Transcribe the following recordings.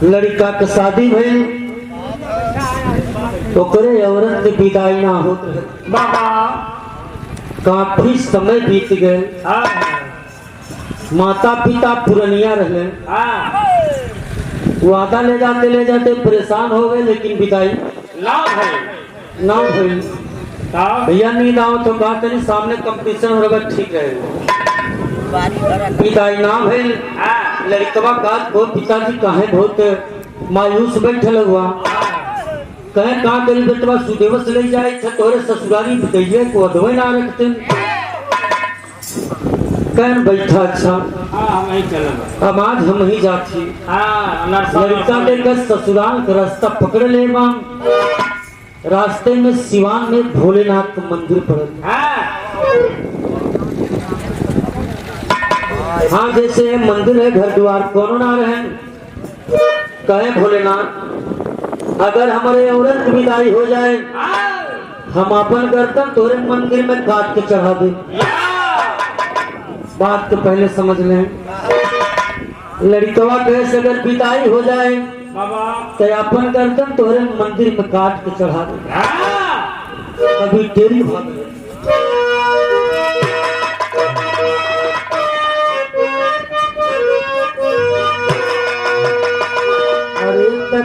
लड़का के शादी भइल ओकरे औरत के विदाई ना होत बाबा काफी समय बीत गए। माता पिता पुरनिया रहे, वादा ले जाते परेशान हो गए, लेकिन विदाई ना भइल। भैया नींद आओ तो बात नहीं, सामने कंपटीशन हो रहा ठीक रहे। विदाई ना भइल। लड़कवा का बहुत पिताजी काहे बहुत मायूस बैठल हुआ, कहे कहाँ करी बेटवा सुदेवस ले जाए तोरे ससुरारी बिदैये को अधवे ना रखते। कहन बैठा अच्छा अब आज हम ही जाती। लड़का लेकर ससुराल का रास्ता पकड़ ले, रास्ते में सिवान में भोलेनाथ का मंदिर पड़े। हाँ जैसे मंदिर है घर द्वार कोनो ना रहे, कहे भोलेनाथ अगर हमारे औरत की विदाई हो जाए हम अपन गर्दन तोरे मंदिर में काट के चढ़ा दे। बात तो पहले समझ लें। लड़कवा कैसे अगर विदाई हो जाए तो अपन गर्दन तोरे मंदिर में काट के चढ़ा दे। कभी तेरी भाग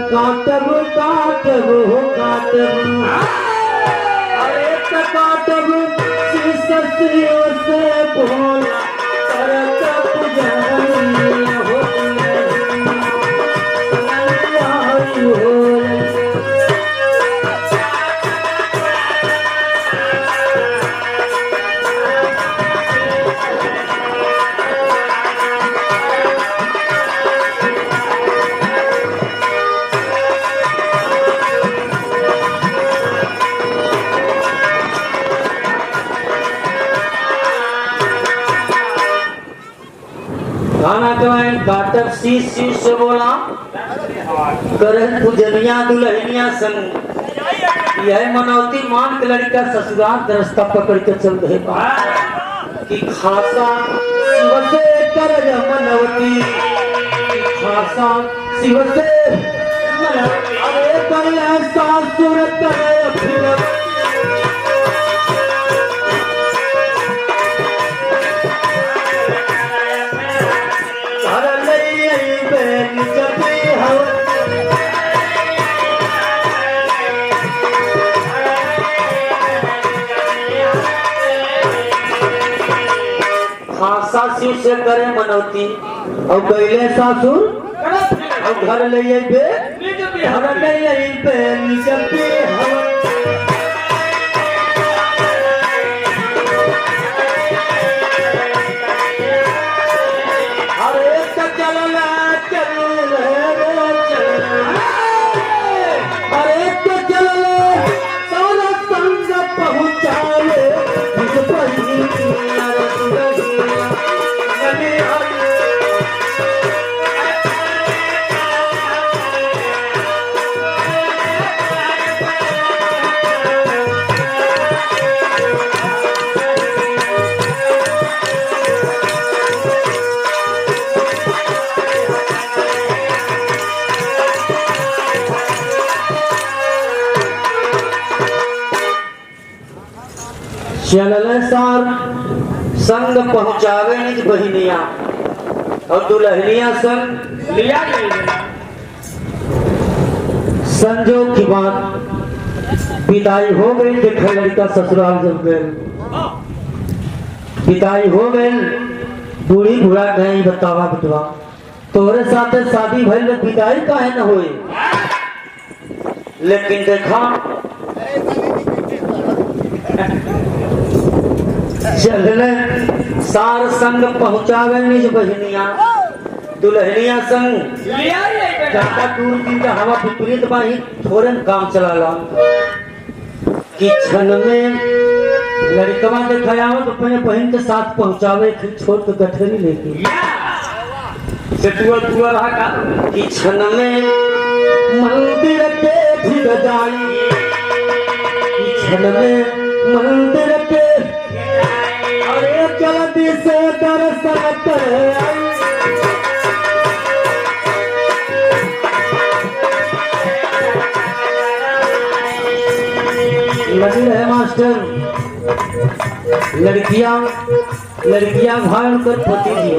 काटब काटब हो काटब, अरे काटब सिससियों से भोला करतब जानी हो गाना कमाए काटब शीश शीश से बोला करन पूजनिया दुल्हनिया संग। यह मनौती मान के लड़का ससुराल रास्ता पकड़ के चल रहे कि खासा शिव से कर मनौती, खासा शिव से अरे कर ऐसा सुर करे फिर सासू से करे मनौती और गईले सासुर और घर ले घर ले अरे चल अरे चल सारा संग पहुँचाए चलल सार संग पहुँचावे निज बहिनिया और दुल्हनिया संग लिया संजोग की बात विदाई हो गई। देखे लड़का ससुराल जब गए विदाई हो गई, बूढ़ी बूढ़ा गई बतावा बटवा तोरे साथे शादी भइल विदाई काहे न होई। लेकिन देखा चलने सार संग पहुँचावे निज बहिनिया दुल्हनिया संग ज्यादा दूर दिन का हवा विपरीत बाही थोड़े काम चला कि क्षण में लड़कवा दिखाया तो अपने बहन के साथ पहुँचावे फिर छोड़ के गठरी लेके रहा का कि क्षण में मंदिर के भिड़ जाई, क्षण में मंदिर के अरे जल्दी से दर्शन कर मास्टर लड़कियां लड़कियां भाई उनकर पति जी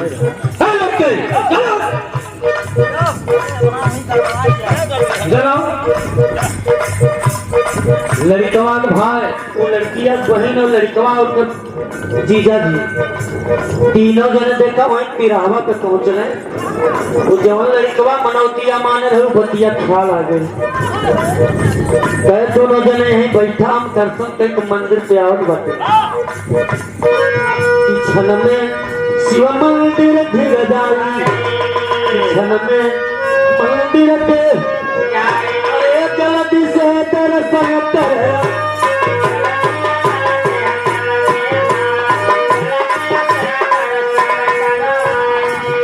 लड़कवा के भाई वो लड़कियां बहन और लड़कवा उनकर जीजा जी तीनों जने देखा वहीं तिरावा पे पहुंच रहे। वो जवन लड़कवा मनौतिया माने रहे बतिया ख्याल आ गई कहे दोनों जने यहीं बैठा हम दर्शन के मंदिर पे आवत बाटे क्षण में शिव मंदिर धिर जाई क्षण में मंदिर पे अरे जल्दी से दर्शन कर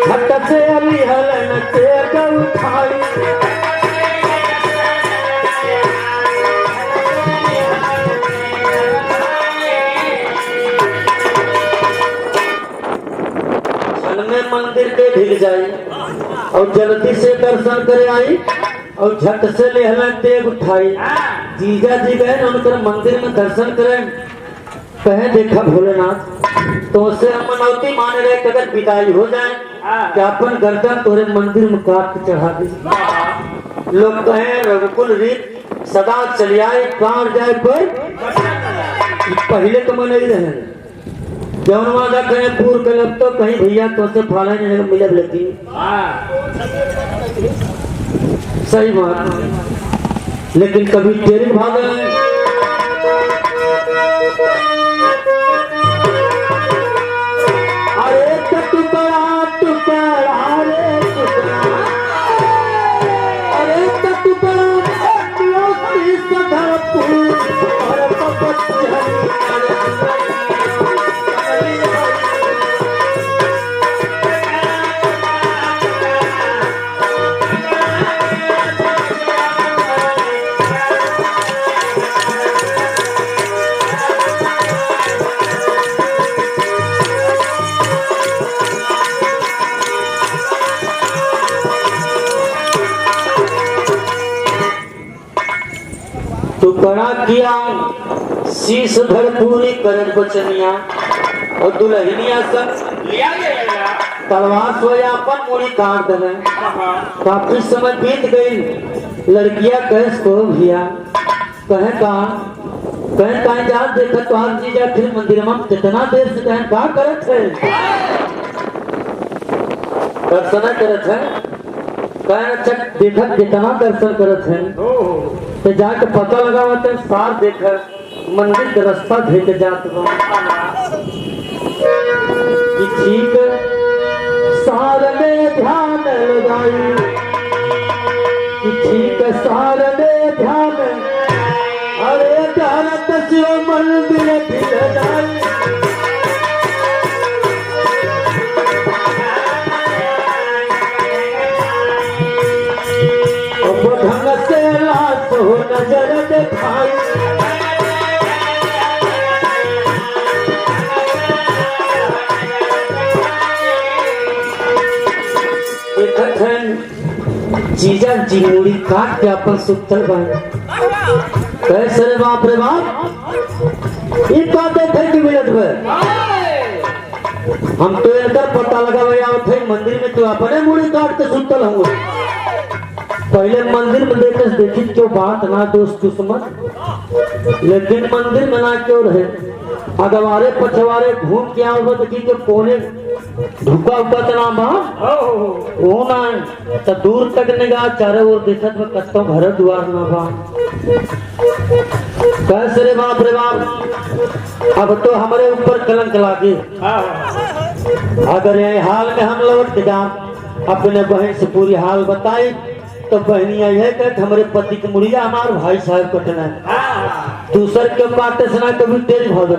हट से अली हलन के उठाई मंदिर पे ढिल जाई और जल्दी से दर्शन करे आई और झट से लेहला तेग उठाई। जीजा जी गए उनकर मंदिर में दर्शन करें कहे देखा भोलेनाथ तो उससे हम मनौती मान रहे कि अगर विदाई हो जाए कि अपन गर्दन तोरे मंदिर में काट के चढ़ा दी। लोग कहे रघुकुल रीत सदा चली आए कहाँ जाए पर पहले तो मन ही रहे जौन वादा कहे पूर कलब तो कहीं भैया तो से फाला नहीं मिले लेती सही बात लेकिन कभी तेरे भाग अरे टुकड़ा टुकड़ा अरे टुकड़ा टुकड़ा किया शीश धर पूरी करन बचनिया और दुल्हनिया सब तलवार सोया अपन मुड़ी काट दे काफी समय बीत गई लड़कियां कैस को भैया कहे कहा जा देखा तो आप जीजा फिर मंदिर में कितना देर से कहे का करत है दर्शन करत है कहे अच्छा देखा कितना दर्शन करत है तो जाके पता लगा तो सार देखा मंदिर का रास्ता भेज जात ठीक सार में ध्यान लगाई ठीक सार में ध्यान अरे ध्यान तस्वीर मंदिर भिड़ जाई ढंग से लाश हो नजर दिखाई जीजा जी मुड़ी काट के अपन सुतल बने कैसे रे बाप ये बात देखे कि मिलत में हम तो इधर पता लगा भैया थे मंदिर में तो अपने मुड़ी काट के सुतल हूँ पहले मंदिर में देखी क्यों बात ना दोस्त दुश्मन लेकिन मंदिर में ना क्यों रहे अगवारे पछवारे घूम के आओ देखी के कोने धुका उका तना बा वो ना तो दूर तक निगाह चारों ओर देखत में कत्तो घर द्वार ना बा कैसे रे बाप अब तो हमारे ऊपर कलंक लागे अगर ये हाल में हम लौट जा अपने बहन से पूरी हाल बताई तो बहनिया यह कहते हमारे पति के मुड़िया हमारे भाई साहब कटना है दूसर के काटे से ना कभी तेज भाग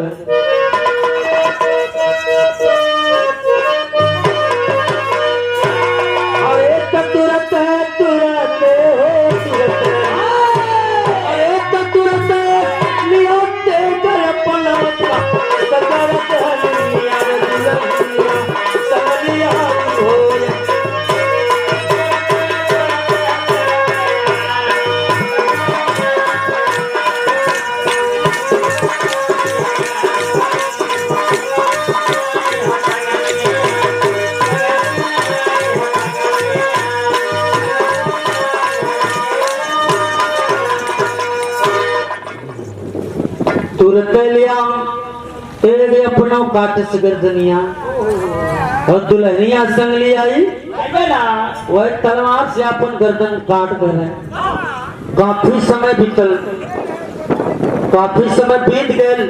तुरंत लिया तेरे अपनों काट से गर्दनिया और दुल्हनिया संग ले आई वह तलवार से अपन गर्दन काट कर काफी समय बीत गए।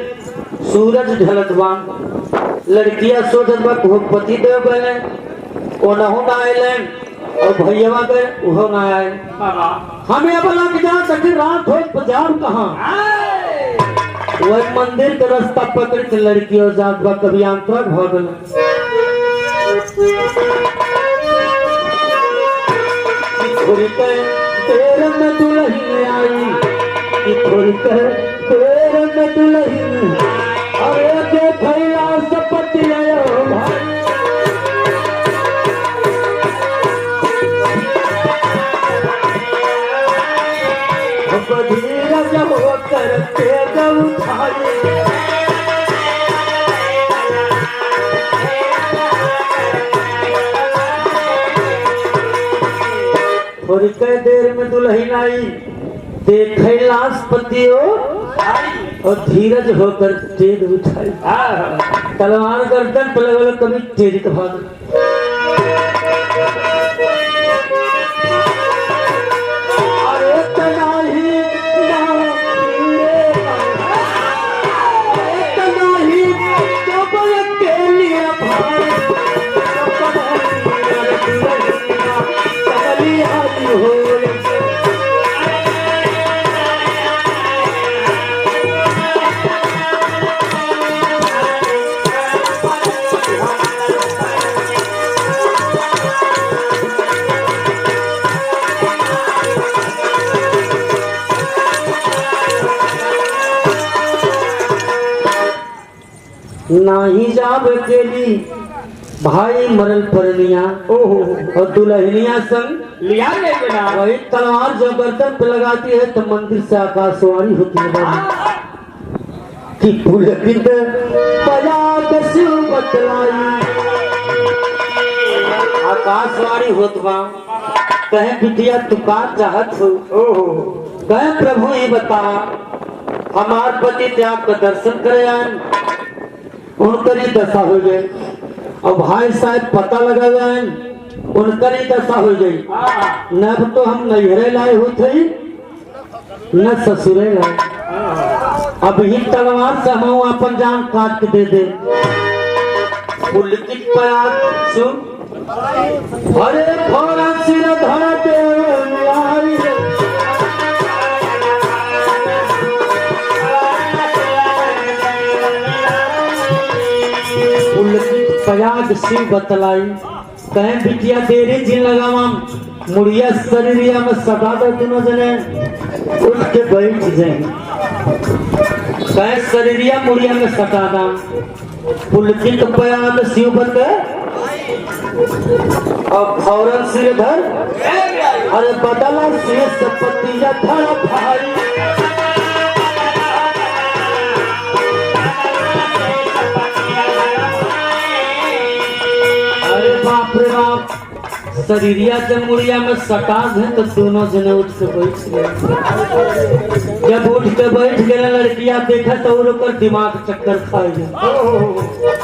सूरज ढलत बा लड़कियां सोचत बा को पति देव गए ओनहु ना आइले और भैया गए उहो ना आए। हमें अब लग जा सके रात हो बाजार कहाँ वह मंदिर के रास्ता पकड़ के लड़कियों जात बा कभी आंतरक हो गए। तेरे में दुल्हन आई तेरे में दुल्हन अरे देखला सपति आयो भाई धीरज होकर तेज उठाई थोड़ी कई देर में दुल्हन आई देखलास पतियो और धीरज होकर तेज उठाई तलवार गर्दन पर लगल कभी तेज के भाग अरे तनाही के लिए भाई हो नाही जाब अकेली भाई मरल परनिया और दुल्हनिया संग लिया वही तलवार जब गर्दन पे लगाती है तो मंदिर से आकाशवाणी होती है कि पुलकित बजा शिव बतलाई आकाशवाणी होत बा कहे बिटिया तू का चाहत हो कहे प्रभु ही बता हमार पति त्याग का दर्शन करे आन उनकर ही दशा हो गई और भाई साहब पता लगा गए उनकर ही दशा हो गई न तो हम नैहरे लाए होते न ससुरे लाए अब ही तलवार से हम अपन जान काट के दे दे पुलकित प्यार सुन अरे थोड़ा सिर धरा के पयाग शिव बतलाई कहें बिटिया तेरी जिन लगावा मुड़िया शरीरिया में सटा दे दोनों जने उठ के बैठ जाए कहें शरीरिया मुड़िया में सटा दा पुलकित पयाग शिव बत और फौरन सिर धर अरे बदला से सपति या धड़ भाई बाप रे बाप शरीरिया जमुड़िया में सटाज है तो दोनों जने उठ के बैठ गए जब उठ के बैठ गए लड़कियां देखा तो उनकर दिमाग चक्कर खाए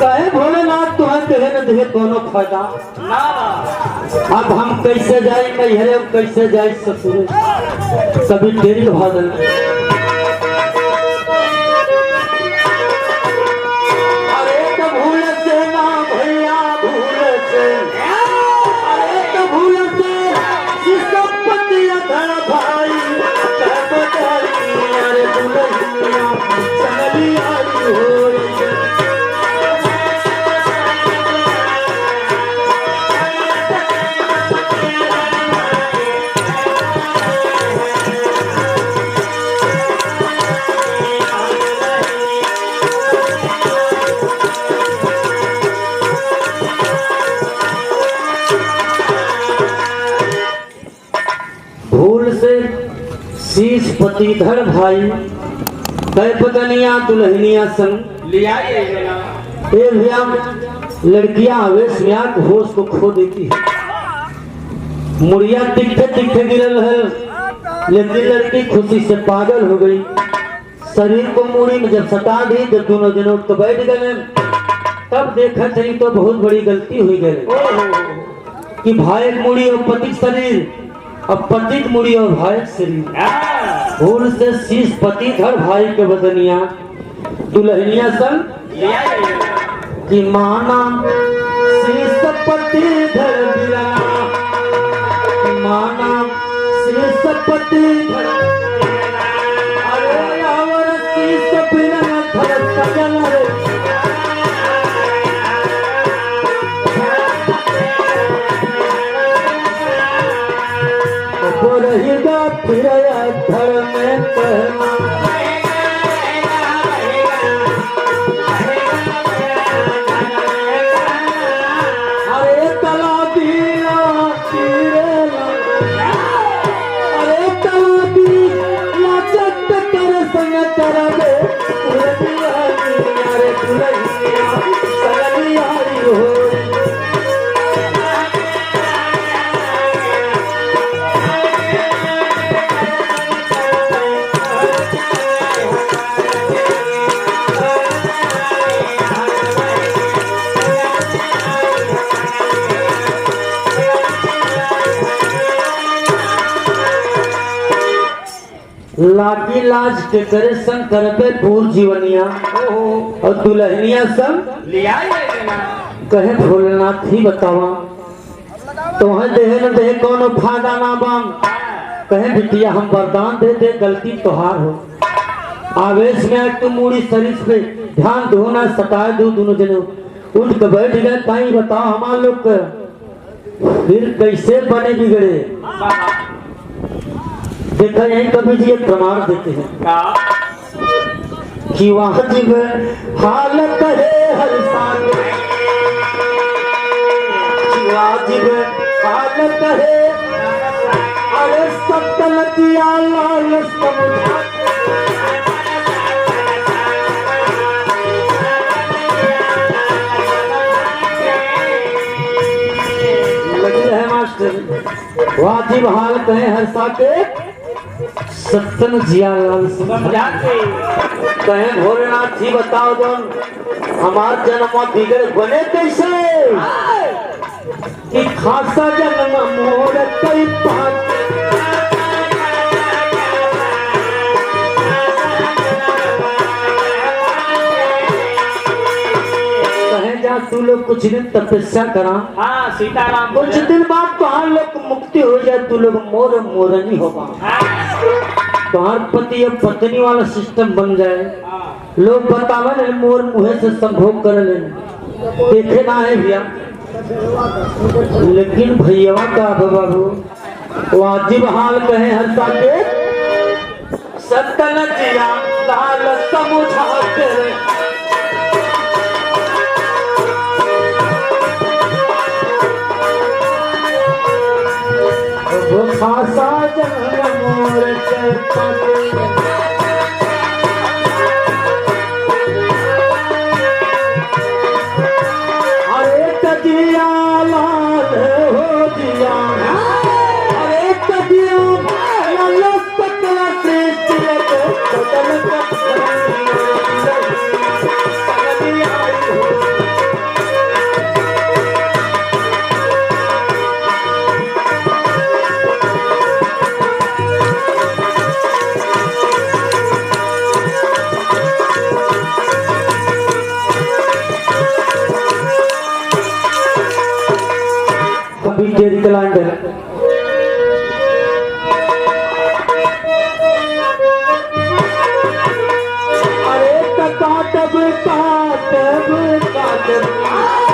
कहे भोलेनाथ तुम्हें देहे न देहे दोनों फायदा अब हम कैसे जाए नैहरे कैसे जाए ससुर कभी देरी भागल शीश पतिधर भाई कई पतनिया दुल्हनिया संग लिया भैया लड़कियां आवेश में होश को खो देती है मुड़िया दिखते दिखते गिरल है लेकिन लड़की खुशी से पागल हो गई शरीर को मूड़ी में जब सटा दी जब दोनों जन उठ के बैठ गए तब देखा चली तो बहुत बड़ी गलती हुई गई कि भाई मूड़ी और पति शरीर अब पति मुड़ी और भाई शरीर फूल से शीश पति धर भाई के बदनिया दुल्हनिया संग कि माना शीश पति धर दिया माना शीश पति धर अरे आवर शीश बिना धर सजन रे रहेगा फिर धर में कहना अरे तलाबिया अरे तलाबिया जब कर संग करबे अरे दुल्हनिया सगलिया हो लागी लाज के करे संग करबे पूर जीवनिया और दुल्हनिया संग लिया कहे भोलेनाथ ही बतावा तुम्हें देहे न देहे कौन फायदा ना बांग कहे बिटिया हम वरदान दे दे गलती तोहार हो आवेश में तुम मूड़ी शरीर पे ध्यान दो ना सटा दो दोनों जने उठ के बैठ गए कहीं बताओ हमारे लोग फिर कैसे बने बिगड़े देखा यही कभी जी एक प्रमाण देते हैं कि वाजिब हालत है हर साल वाजिब हालत है अरे सत्तनतिया लाल समुझा लगी है मास्टर वाजिब हालत है हर साके सत्तन जिया लाल समझा के कहे भोलेनाथ जी बताओ जौन हमार जन्म बिगड़ बने कैसे कि खासा जन्म मोर कई पात कहे जा तू लोग कुछ दिन तपस्या करा सीताराम कुछ दिन बाद तुहार लोग मुक्ति हो जाए तू लोग मोर मोरनी होगा तुहार पति अब पत्नी वाला सिस्टम बन जाए लोग बतावन मोर मुहे से संभोग कर ले देखे ना है भैया लेकिन भैया का बाबू वाजिब हाल कहे हर साल के सत्तन जिया लाल समझा के वो खासा जन्म मोर अरे तजिया लाल हो दिया अरे तजिया लाल सकला सृष्टि अरे काटब काटब काटब